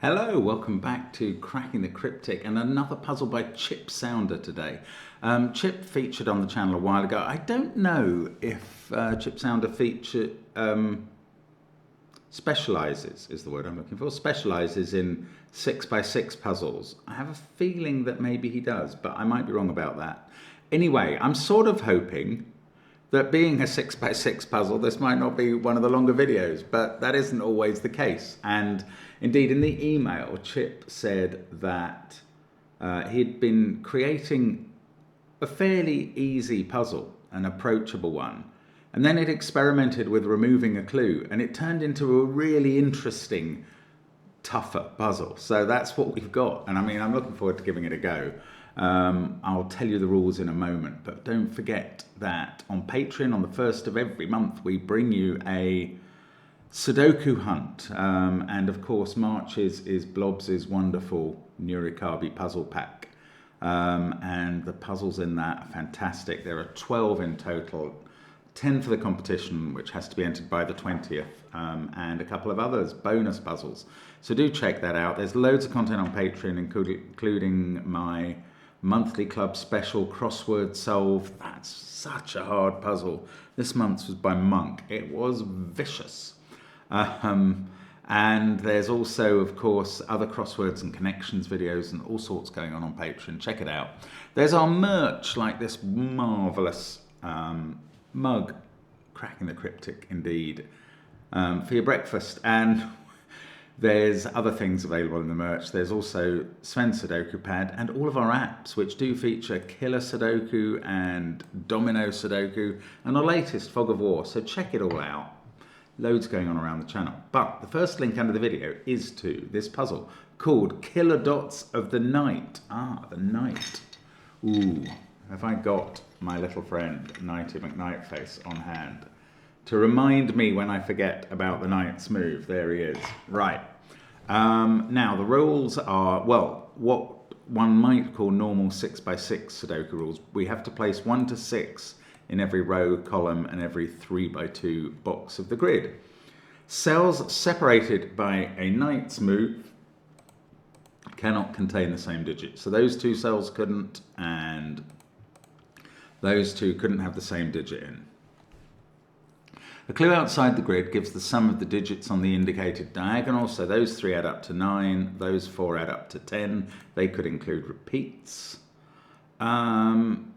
Hello, welcome back to Cracking the Cryptic and another puzzle by Chip Sounder today. Chip featured on the channel a while ago. I don't know if Chip Sounder specialises, is the word I'm looking for, specialises in 6x6 puzzles. I have a feeling that maybe he does, but I might be wrong about that. Anyway, I'm sort of hoping that being a 6x6 puzzle, this might not be one of the longer videos, but that isn't always the case. And indeed, in the email, Chip said that he'd been creating a fairly easy puzzle, an approachable one, and then he'd experimented with removing a clue, and it turned into a really interesting, tougher puzzle. So that's what we've got, and I mean, I'm looking forward to giving it a go. I'll tell you the rules in a moment, but don't forget that on Patreon, on the 1st of every month, we bring you a Sudoku hunt, and of course March is Blobs' wonderful Nurikabe puzzle pack, and the puzzles in that are fantastic. There are 12 in total, 10 for the competition, which has to be entered by the 20th, and a couple of others, bonus puzzles. So do check that out. There's loads of content on Patreon, including my monthly club special crossword solve. That's such a hard puzzle. This month's was by Monk. It was vicious. And there's also, of course, other crosswords and connections videos and all sorts going on Patreon. Check it out. There's our merch, like this marvellous mug, Cracking the Cryptic indeed, for your breakfast. And there's other things available in the merch. There's also SVEN'S SUDOKU PAD and all of our apps, which do feature Killer Sudoku and Domino Sudoku and our latest Fog of War. So check it all out. Loads going on around the channel. But the first link under the video is to this puzzle called Killer Dots of the Night. Ah, the night. Ooh, have I got my little friend Nighty McNightface on hand to remind me when I forget about the night's move? There he is. Right. Now, the rules are, well, what one might call normal 6x6 Sudoku rules. We have to place 1 to 6 in every row, column, and every 3x2 box of the grid. Cells separated by a knight's move cannot contain the same digit. So those two cells couldn't, and those two couldn't have the same digit in. A clue outside the grid gives the sum of the digits on the indicated diagonal. So those 3 add up to 9, those 4 add up to 10. They could include repeats. And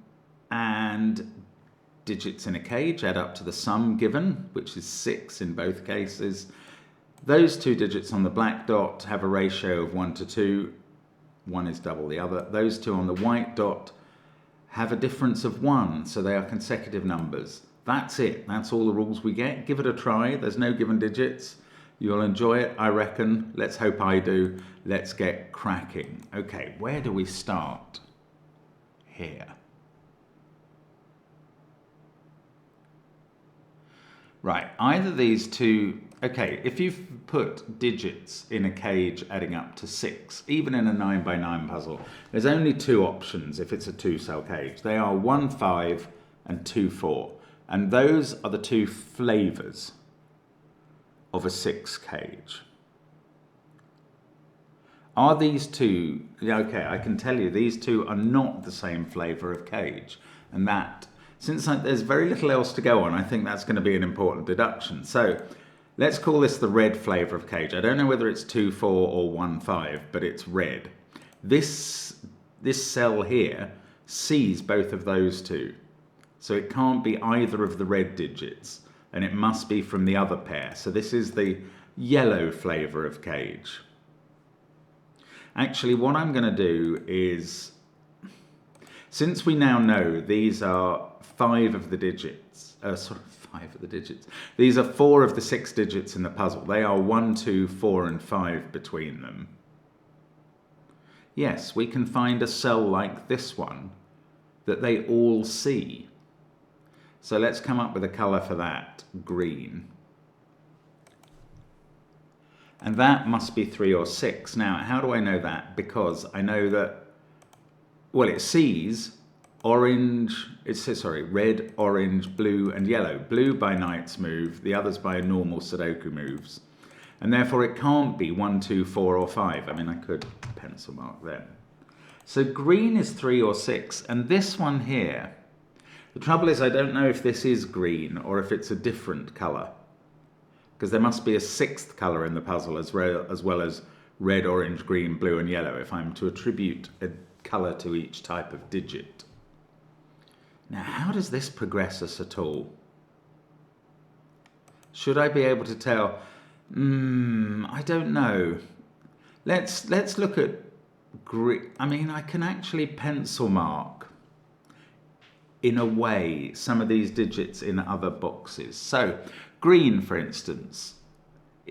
digits in a cage add up to the sum given, which is 6 in both cases. Those 2 digits on the black dot have a ratio of 1 to 2. One is double the other. Those 2 on the white dot have a difference of 1, so they are consecutive numbers. That's it. That's all the rules we get. Give it a try. There's no given digits. You'll enjoy it, I reckon. Let's hope I do. Let's get cracking. Okay, where do we start? Here. Right, either these two, okay, if you've put digits in a cage adding up to 6, even in a 9x9 puzzle, there's only 2 options if it's a 2-cell cage. They are 1, 5 and 2, 4. And those are the 2 flavours of a 6 cage. Are these 2, okay, I can tell you these 2 are not the same flavour of cage. And that, since there's very little else to go on, I think that's going to be an important deduction. So let's call this the red flavour of cage. I don't know whether it's 2, 4 or 1, 5, but it's red. This cell here sees both of those 2. So it can't be either of the red digits, and it must be from the other pair. So this is the yellow flavour of cage. Actually, what I'm going to do is, since we now know these are 5 of the digits, 5 of the digits. These are 4 of the 6 digits in the puzzle. They are 1, 2, 4 and 5 between them. Yes, we can find a cell like this one that they all see. So let's come up with a colour for that, green. And that must be 3 or 6. Now, how do I know that? Because I know that, well, it sees orange, it says, sorry, red, orange, blue and yellow. Blue by knight's move, the others by normal Sudoku moves. And therefore it can't be 1, 2, 4 or 5. I mean, I could pencil mark them. So green is 3 or 6, and this one here, the trouble is I don't know if this is green or if it's a different colour, because there must be a 6th colour in the puzzle as well as red, orange, green, blue and yellow if I'm to attribute a colour to each type of digit. Now, how does this progress us at all? Should I be able to tell? I don't know. Let's look at green. I mean, I can actually pencil mark, in a way, some of these digits in other boxes. So, green, for instance,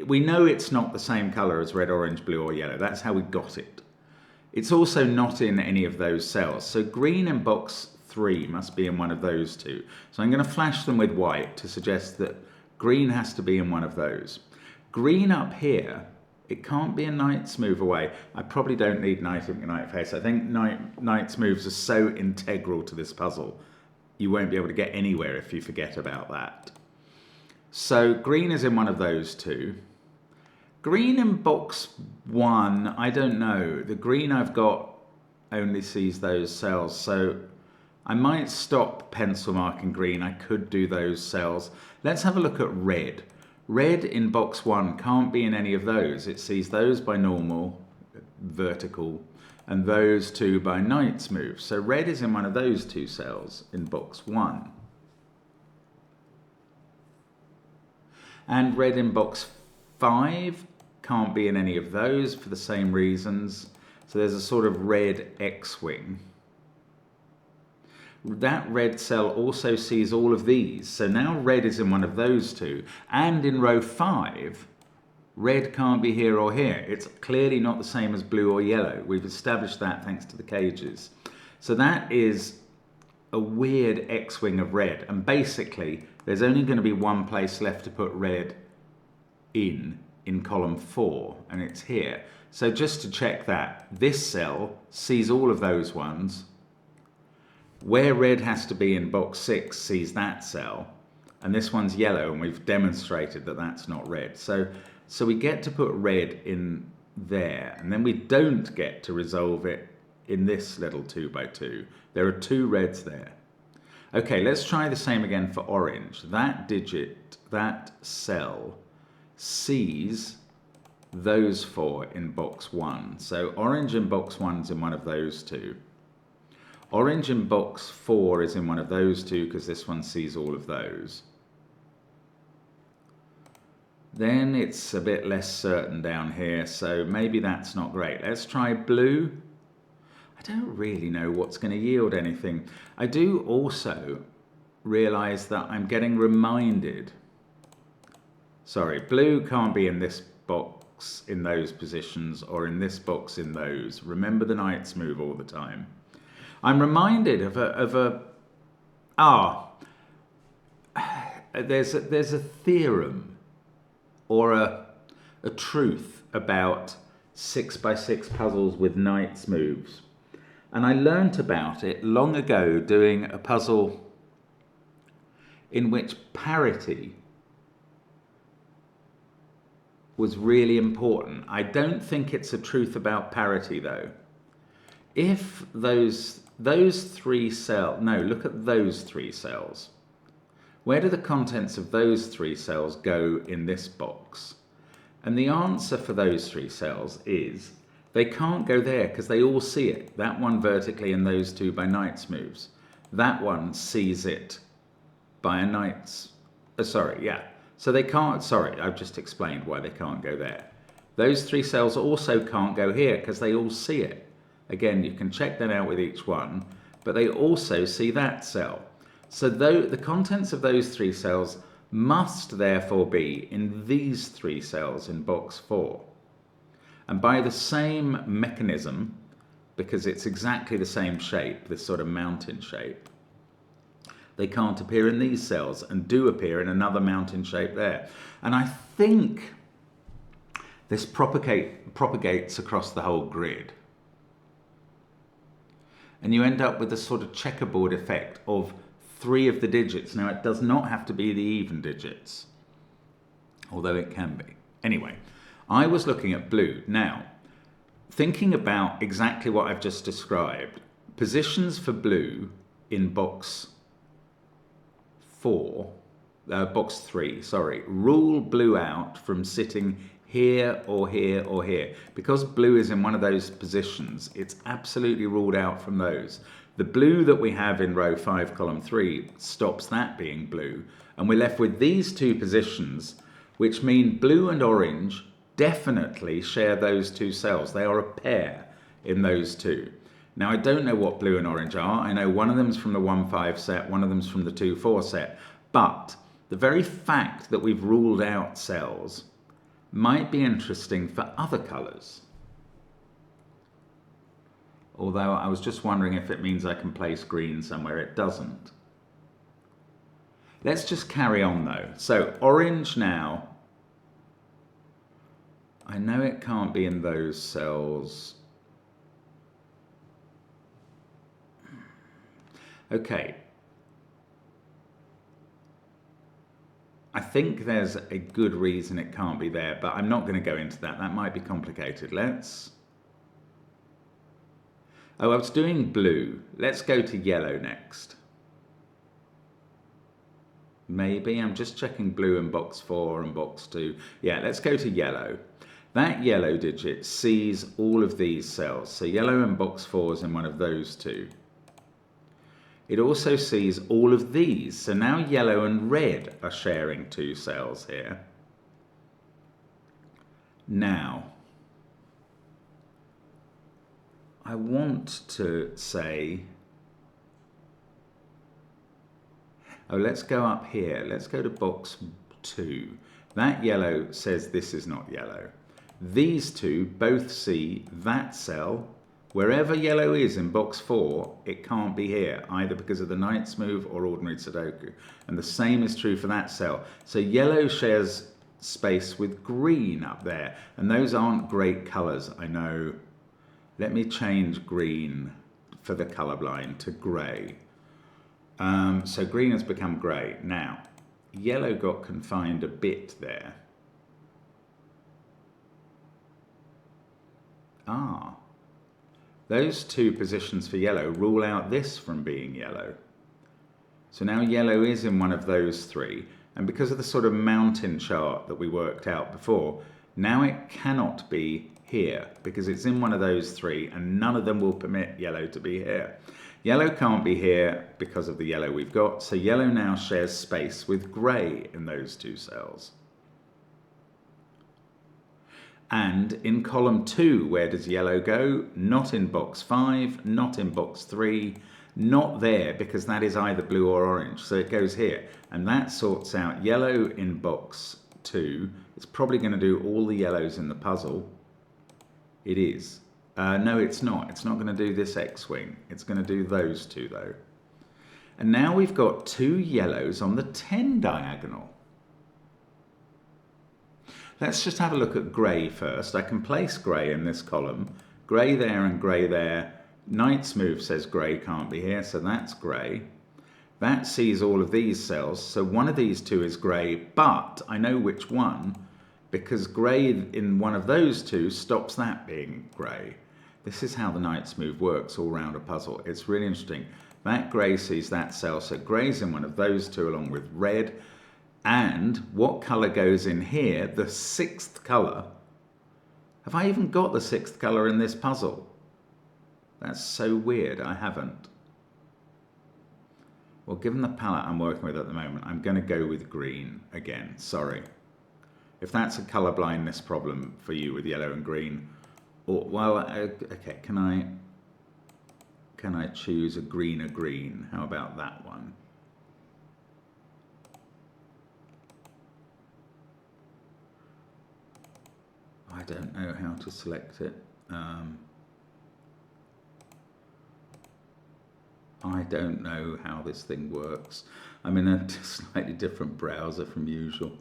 we know it's not the same colour as red, orange, blue or yellow. That's how we got it. It's also not in any of those cells. So green in box 3 must be in one of those two. So I'm going to flash them with white to suggest that green has to be in one of those. Green up here, it can't be a knight's move away. I probably don't need knight ink and knight face. I think knight's moves are so integral to this puzzle, you won't be able to get anywhere if you forget about that. So green is in one of those two. Green in box 1, I don't know. The green I've got only sees those cells, so I might stop pencil marking green. I could do those cells. Let's have a look at red. Red in box 1 can't be in any of those. It sees those by normal, vertical, and those two by knight's move. So red is in one of those two cells in box 1. And red in box 5 can't be in any of those for the same reasons. So there's a sort of red X-wing. That red cell also sees all of these. So now red is in one of those two. And in row 5, red can't be here or here. It's clearly not the same as blue or yellow. We've established that thanks to the cages. So that is a weird X-wing of red. And basically, there's only going to be one place left to put red in column 4, and it's here. So just to check that, this cell sees all of those ones. Where red has to be in box 6 sees that cell, and this one's yellow, and we've demonstrated that that's not red. So we get to put red in there, and then we don't get to resolve it in this little 2 by 2. There are 2 reds there. Okay, let's try the same again for orange. That digit, that cell, sees those 4 in box 1. So orange in box 1 is in one of those two. Orange in box 4 is in one of those two because this one sees all of those. Then it's a bit less certain down here, so maybe that's not great. Let's try blue. I don't really know what's going to yield anything. I do also realize that I'm getting reminded. Sorry, blue can't be in this box in those positions or in this box in those. Remember the knight's move all the time. I'm reminded there's a theorem or a truth about 6 by 6 puzzles with knight's moves. And I learnt about it long ago doing a puzzle in which parity was really important. I don't think it's a truth about parity though. If those 3 cells, no, look at those 3 cells. Where do the contents of those 3 cells go in this box? And the answer for those 3 cells is they can't go there because they all see it. That one vertically and those 2 by knight's moves. That one sees it by a knight's, So they can't, I've just explained why they can't go there. Those 3 cells also can't go here because they all see it. Again, you can check that out with each one, but they also see that cell. So the contents of those 3 cells must therefore be in these 3 cells in box 4. And by the same mechanism, because it's exactly the same shape, this sort of mountain shape, they can't appear in these cells and do appear in another mountain shape there. And I think this propagates across the whole grid. And you end up with a sort of checkerboard effect of 3 of the digits. Now, it does not have to be the even digits, although it can be. Anyway, I was looking at blue. Now, thinking about exactly what I've just described, positions for blue in box 3, sorry, rule blue out from sitting here or here or here. Because blue is in one of those positions, it's absolutely ruled out from those. The blue that we have in row 5, column 3 stops that being blue, and we're left with these two positions, which mean blue and orange definitely share those two cells. They are a pair in those two. Now, I don't know what blue and orange are. I know one of them's from the 1-5 set, one of them's from the 2-4 set, but the very fact that we've ruled out cells might be interesting for other colours. Although I was just wondering if it means I can place green somewhere. It doesn't. Let's just carry on though. So orange now, I know it can't be in those cells. Okay. I think there's a good reason it can't be there, but I'm not going to go into that. That might be complicated. Oh, I was doing blue. Let's go to yellow next. Maybe. I'm just checking blue in box 4 and box 2. Yeah, let's go to yellow. That yellow digit sees all of these cells. So yellow in box 4 is in one of those two. It also sees all of these. So now yellow and red are sharing two cells here. Now, I want to say, oh, let's go up here. Let's go to box 2. That yellow says this is not yellow. These two both see that cell. Wherever yellow is in box 4, it can't be here, either because of the Knight's Move or ordinary Sudoku. And the same is true for that cell. So yellow shares space with green up there. And those aren't great colours, I know. Let me change green for the colourblind to grey. So green has become grey. Now, yellow got confined a bit there. Ah. Those two positions for yellow rule out this from being yellow. So now yellow is in one of those three. And because of the sort of mountain chart that we worked out before, now it cannot be here because it's in one of those three and none of them will permit yellow to be here. Yellow can't be here because of the yellow we've got. So yellow now shares space with grey in those two cells. And in column 2, where does yellow go? Not in box 5, not in box 3, not there because that is either blue or orange. So it goes here. And that sorts out yellow in box 2. It's probably going to do all the yellows in the puzzle. It is. No, it's not. It's not going to do this X-wing. It's going to do those two though. And now we've got 2 yellows on the 10 diagonal. Let's just have a look at grey first. I can place grey in this column. Grey there and grey there. Knight's Move says grey can't be here, so that's grey. That sees all of these cells, so one of these two is grey, but I know which one because grey in one of those two stops that being grey. This is how the Knight's Move works all round a puzzle. It's really interesting. That grey sees that cell, so grey's in one of those two along with red. And what colour goes in here? The 6th colour. Have I even got the 6th colour in this puzzle? That's so weird. I haven't. Well, given the palette I'm working with at the moment, I'm going to go with green again. Sorry. If that's a colour blindness problem for you with yellow and green, or, well, okay, can I choose a greener green? How about that one? I don't know how to select it. I don't know how this thing works. I'm in a slightly different browser from usual.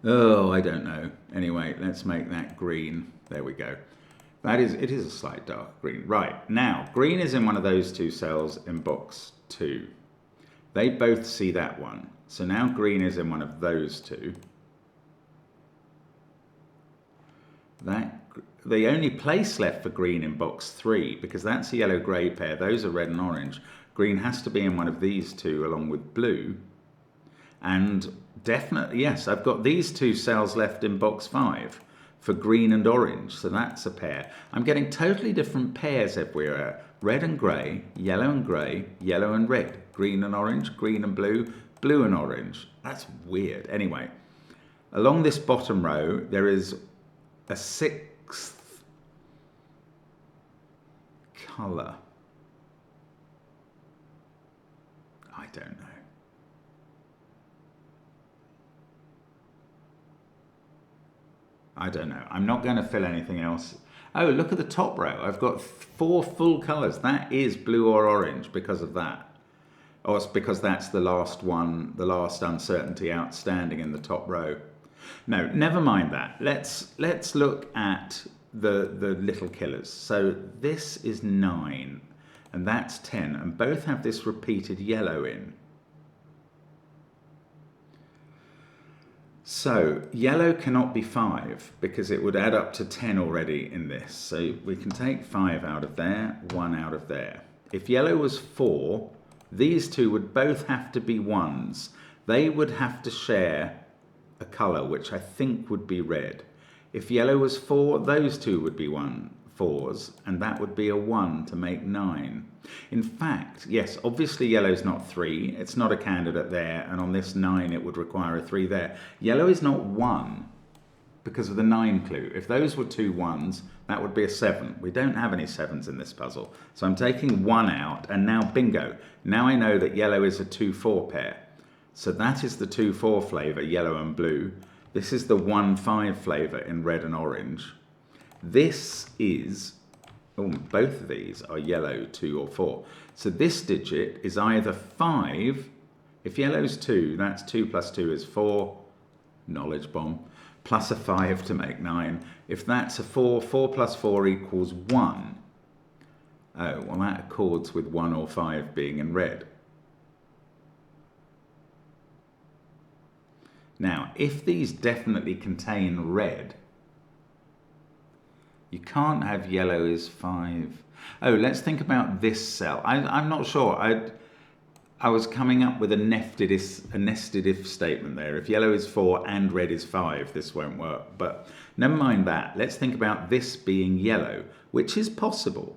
Oh, I don't know. Anyway, let's make that green. There we go. It is a slight dark green. Right, now, green is in one of those two cells in box 2. They both see that one. So now green is in one of those two. The only place left for green in box 3, because that's a yellow-grey pair, those are red and orange. Green has to be in one of these two along with blue. And definitely, yes, I've got these two cells left in box 5 for green and orange, so that's a pair. I'm getting totally different pairs everywhere. Red and grey, yellow and red, green and orange, green and blue, blue and orange. That's weird. Anyway, along this bottom row, there is a 6th colour. I don't know. I don't know. I'm not going to fill anything else. Oh, look at the top row. I've got 4 full colours. That is blue or orange because of that. Or it's because that's the last one, the last uncertainty outstanding in the top row. No, never mind that. Let's look at the little killers. So this is 9 and that's 10, and both have this repeated yellow in. So yellow cannot be 5 because it would add up to 10 already in this. So we can take 5 out of there, 1 out of there. If yellow was 4, these two would both have to be 1s. They would have to share a colour, which I think would be red. If yellow was 4, those two would be 4s, and that would be a 1 to make 9. In fact, yes, obviously yellow's not 3, it's not a candidate there, and on this 9 it would require a 3 there. Yellow is not 1 because of the 9 clue. If those were 2 1s, that would be a 7. We don't have any 7s in this puzzle. So I'm taking 1 out, and now bingo. Now I know that yellow is a 2-4 pair. So that is the 2-4 flavour, yellow and blue. This is the 1-5 flavour in red and orange. This is, oh, both of these are yellow 2 or 4. So this digit is either 5, if yellow's 2, that's 2 plus 2 is 4, knowledge bomb, plus a 5 to make 9. If that's a 4, 4 plus 4 equals 1. Oh, well that accords with 1 or 5 being in red. Now, if these definitely contain red, you can't have yellow is 5. Oh, let's think about this cell. I'm not sure. I was coming up with a nested if statement there. If yellow is 4 and red is 5, this won't work. But never mind that. Let's think about this being yellow, which is possible.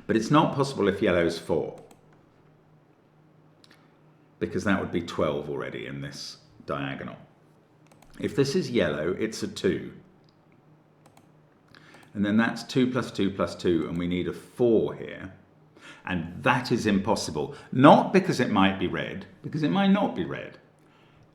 But it's not possible if yellow is 4. Because that would be 12 already in this diagonal. If this is yellow, it's a 2. And then that's 2 plus 2 plus 2, and we need a 4 here. And that is impossible. Not because it might be red, because it might not be red.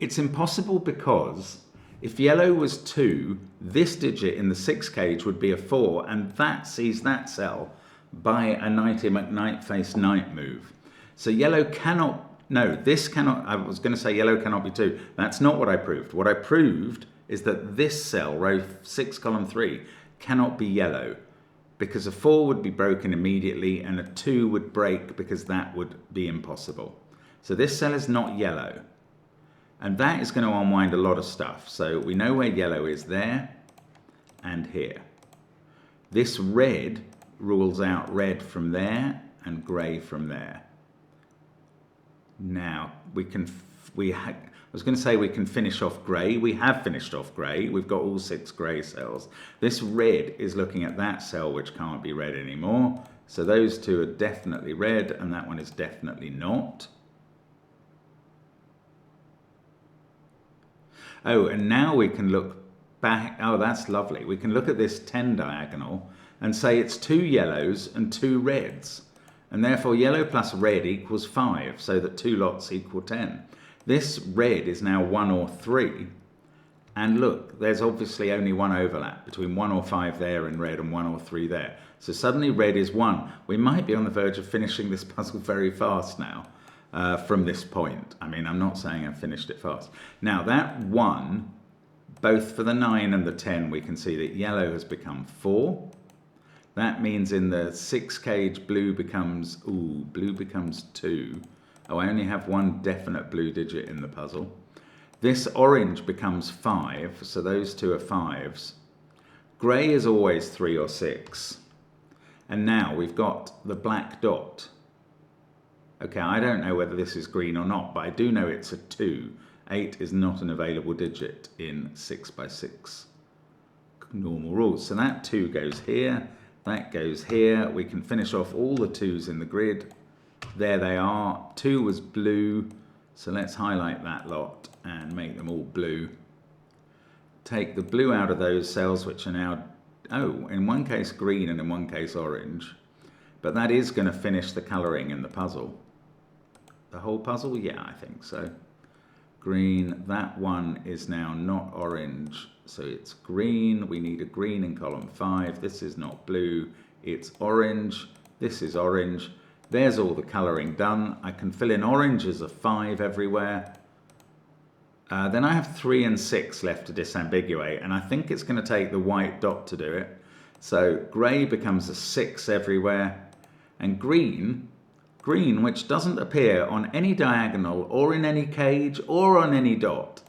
It's impossible because if yellow was 2, this digit in the 6 cage would be a 4, and that sees that cell by a Nighty McKnight-face knight move. So yellow cannot, no, this cannot, I was going to say yellow cannot be 2. That's not what I proved. What I proved is that this cell, row 6, column 3, cannot be yellow because a 4 would be broken immediately and a 2 would break because that would be impossible. So this cell is not yellow. And that is going to unwind a lot of stuff. So we know where yellow is there and here. This red rules out red from there and grey from there. Now, I was going to say we can finish off grey. We have finished off grey. We've got all 6 grey cells. This red is looking at that cell which can't be red anymore. So those two are definitely red and that one is definitely not. Oh, and now we can look back. Oh, that's lovely. We can look at this 10 diagonal and say it's 2 yellows and 2 reds. And therefore yellow plus red equals 5, so that 2 lots equal 10. This red is now 1 or 3. And look, there's obviously only one overlap between 1 or 5 there in red and 1 or 3 there. So suddenly red is 1. We might be on the verge of finishing this puzzle very fast now from this point. I mean, I'm not saying I've finished it fast. Now that 1, both for the 9 and the 10, we can see that yellow has become 4. That means in the 6 cage blue becomes 2. Oh, I only have one definite blue digit in the puzzle. This orange becomes 5, so those two are 5s. Grey is always 3 or 6. And now we've got the black dot. Okay, I don't know whether this is green or not, but I do know it's a 2. 8 is not an available digit in 6x6 normal rules. So that 2 goes here, that goes here. We can finish off all the 2s in the grid. There they are. 2 was blue, so let's highlight that lot and make them all blue. Take the blue out of those cells, which are now, oh, in one case green and in one case orange. But that is going to finish the colouring in the puzzle. The whole puzzle? Yeah, I think so. Green, that one is now not orange, so it's green. We need a green in column 5. This is not blue, it's orange. This is orange. There's all the colouring done. I can fill in orange as a 5 everywhere. Then I have 3 and 6 left to disambiguate, and I think it's going to take the white dot to do it. So grey becomes a 6 everywhere, and green, which doesn't appear on any diagonal or in any cage or on any dot,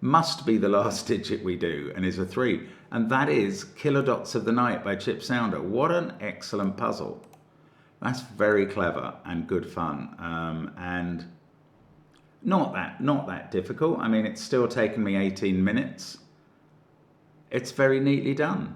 must be the last digit we do, and is a 3. And that is Killer Dots of the Night by Chip Sounder. What an excellent puzzle. That's very clever and good fun, and not that difficult. I mean, it's still taken me 18 minutes. It's very neatly done.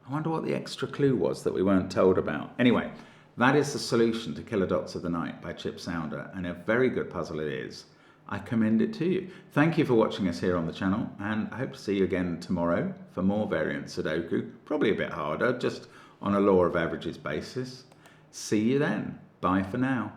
I wonder what the extra clue was that we weren't told about. Anyway, that is the solution to Killer Dots of the Night by Chip Sounder, and a very good puzzle it is. I commend it to you. Thank you for watching us here on the channel, and I hope to see you again tomorrow for more variant Sudoku, probably a bit harder, just on a law of averages basis. See you then. Bye for now.